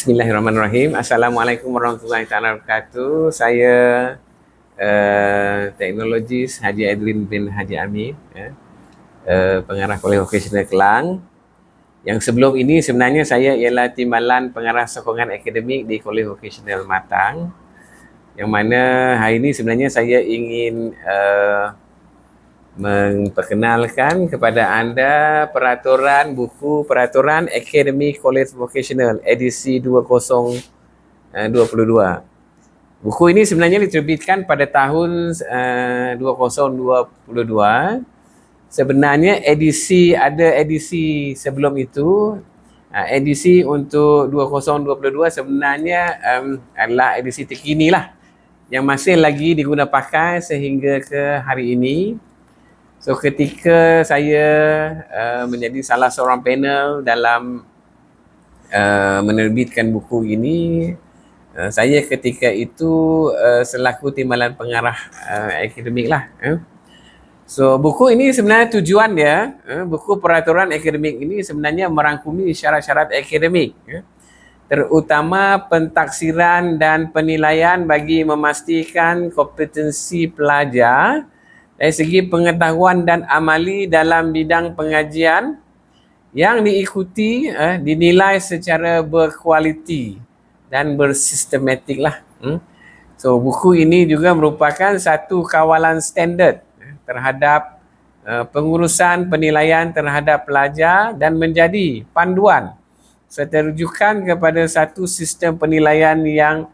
Bismillahirrahmanirrahim. Assalamualaikum warahmatullahi wabarakatuh. Saya teknologis Haji Edwin bin Haji Amin, pengarah Kolej Vokasional Kelang. Yang sebelum ini sebenarnya saya ialah Timbalan Pengarah Sokongan Akademik di Kolej Vokasional Matang. Yang mana hari ini sebenarnya saya ingin memperkenalkan kepada anda buku peraturan Akademik Kolej Vokasional edisi 2022. Buku ini sebenarnya diterbitkan pada tahun 2022. Sebenarnya ada edisi sebelum itu. Edisi untuk 2022 sebenarnya adalah edisi terkini lah, yang masih lagi digunakan pakai sehingga ke hari ini. So ketika saya menjadi salah seorang panel dalam menerbitkan buku ini, saya ketika itu selaku timbalan pengarah akademik lah. So buku ini sebenarnya tujuan dia, buku peraturan akademik ini sebenarnya merangkumi syarat-syarat akademik, terutama pentaksiran dan penilaian bagi memastikan kompetensi pelajar dari segi pengetahuan dan amali dalam bidang pengajian yang diikuti dinilai secara berkualiti dan bersistematik lah. So buku ini juga merupakan satu kawalan standard terhadap pengurusan penilaian terhadap pelajar dan menjadi panduan serta rujukan kepada satu sistem penilaian yang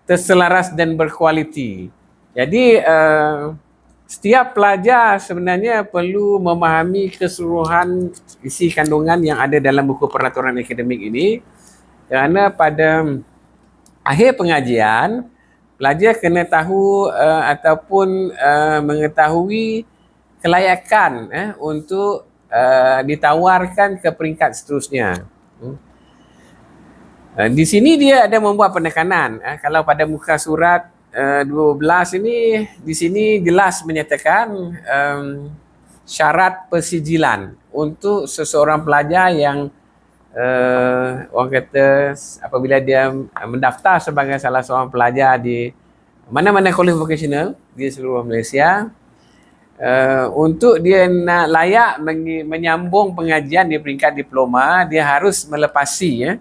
terselaras dan berkualiti. Jadi setiap pelajar sebenarnya perlu memahami keseluruhan isi kandungan yang ada dalam buku peraturan akademik ini, kerana pada akhir pengajian pelajar kena tahu ataupun mengetahui kelayakan untuk ditawarkan ke peringkat seterusnya. Di sini dia ada membuat penekanan. Kalau pada muka surat 12 ini, di sini jelas menyatakan syarat persijilan untuk seseorang pelajar yang orang kata apabila dia mendaftar sebagai salah seorang pelajar di mana-mana kolej vokasional di seluruh Malaysia, untuk dia nak layak menyambung pengajian di peringkat diploma, dia harus melepasi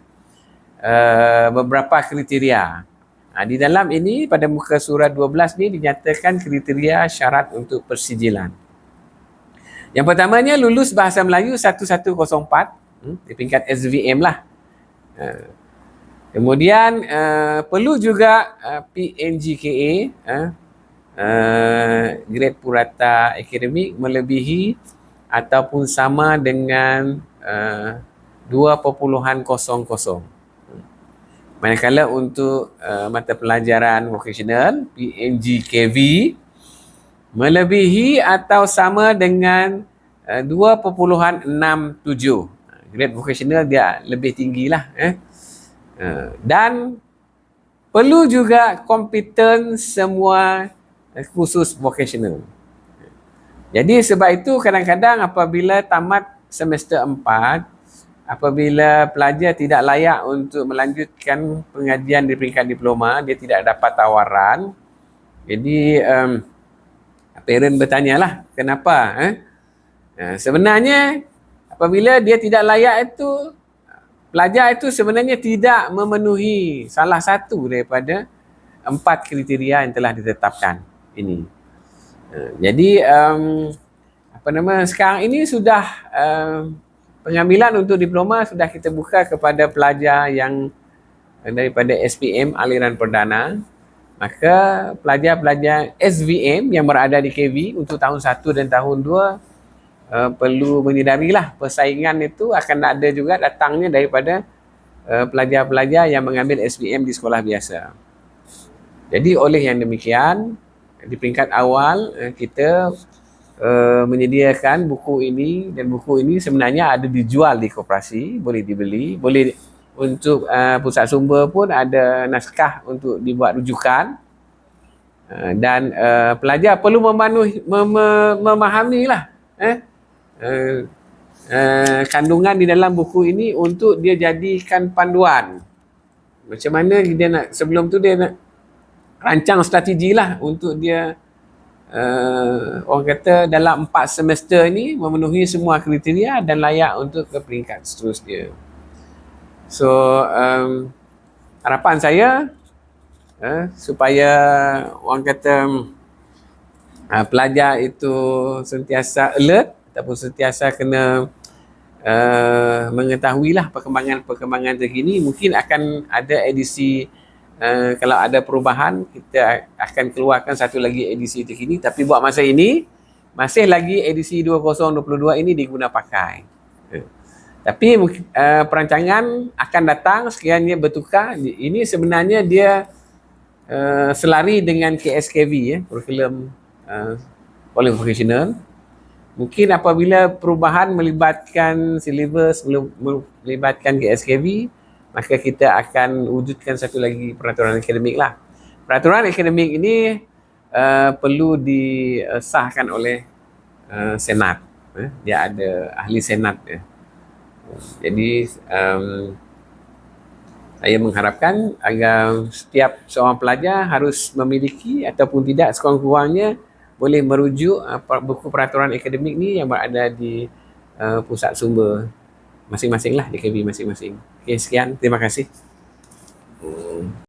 beberapa kriteria. Di dalam ini pada muka surat 12 ni dinyatakan kriteria syarat untuk persijilan. Yang pertamanya lulus bahasa Melayu 1104 di peringkat SVM lah. Kemudian perlu juga PNGKA, grade purata akademik melebihi ataupun sama dengan 2.00. Manakala untuk mata pelajaran vokasional PNGKV melebihi atau sama dengan 2.67. Grade vokasional dia lebih tinggilah. Dan perlu juga kompeten semua khusus vokasional. Jadi sebab itu kadang-kadang apabila tamat semester 4, apabila pelajar tidak layak untuk melanjutkan pengajian di peringkat diploma, dia tidak dapat tawaran. Jadi parent bertanyalah kenapa? Sebenarnya apabila dia tidak layak itu, pelajar itu sebenarnya tidak memenuhi salah satu daripada 4 kriteria yang telah ditetapkan ini. Jadi sekarang ini sudah pengambilan untuk diploma sudah kita buka kepada pelajar yang daripada SPM aliran perdana. Maka pelajar-pelajar SVM yang berada di KV untuk tahun 1 dan tahun 2 perlu menyedarilah persaingan itu akan ada juga datangnya daripada pelajar-pelajar yang mengambil SPM di sekolah biasa. Jadi oleh yang demikian, di peringkat awal kita menyediakan buku ini, dan buku ini sebenarnya ada dijual di koperasi, boleh dibeli, boleh untuk pusat sumber pun ada naskah untuk dibuat rujukan, dan pelajar perlu memahamilah kandungan di dalam buku ini untuk dia jadikan panduan. Macam mana dia nak, sebelum tu dia nak rancang strategi lah untuk dia orang kata dalam 4 semester ni memenuhi semua kriteria dan layak untuk ke peringkat seterusnya. So harapan saya supaya orang kata pelajar itu sentiasa alert ataupun sentiasa kena mengetahuilah perkembangan terkini. Mungkin akan ada edisi, kalau ada perubahan kita akan keluarkan satu lagi edisi terkini, tapi buat masa ini masih lagi edisi 2022 ini diguna pakai. Tapi perancangan akan datang sekiranya bertukar. Ini sebenarnya dia selari dengan KSKV, kurikulum qualificational. Mungkin apabila perubahan melibatkan silibus, melibatkan KSKV, maka kita akan wujudkan satu lagi peraturan akademik lah. Peraturan akademik ini perlu disahkan oleh Senat. Dia ada ahli Senat. Jadi saya mengharapkan agar setiap seorang pelajar harus memiliki ataupun tidak sekurang-kurangnya boleh merujuk buku peraturan akademik ni yang berada di pusat sumber masing-masing lah, di KB masing-masing. Okay, sekian. Terima kasih.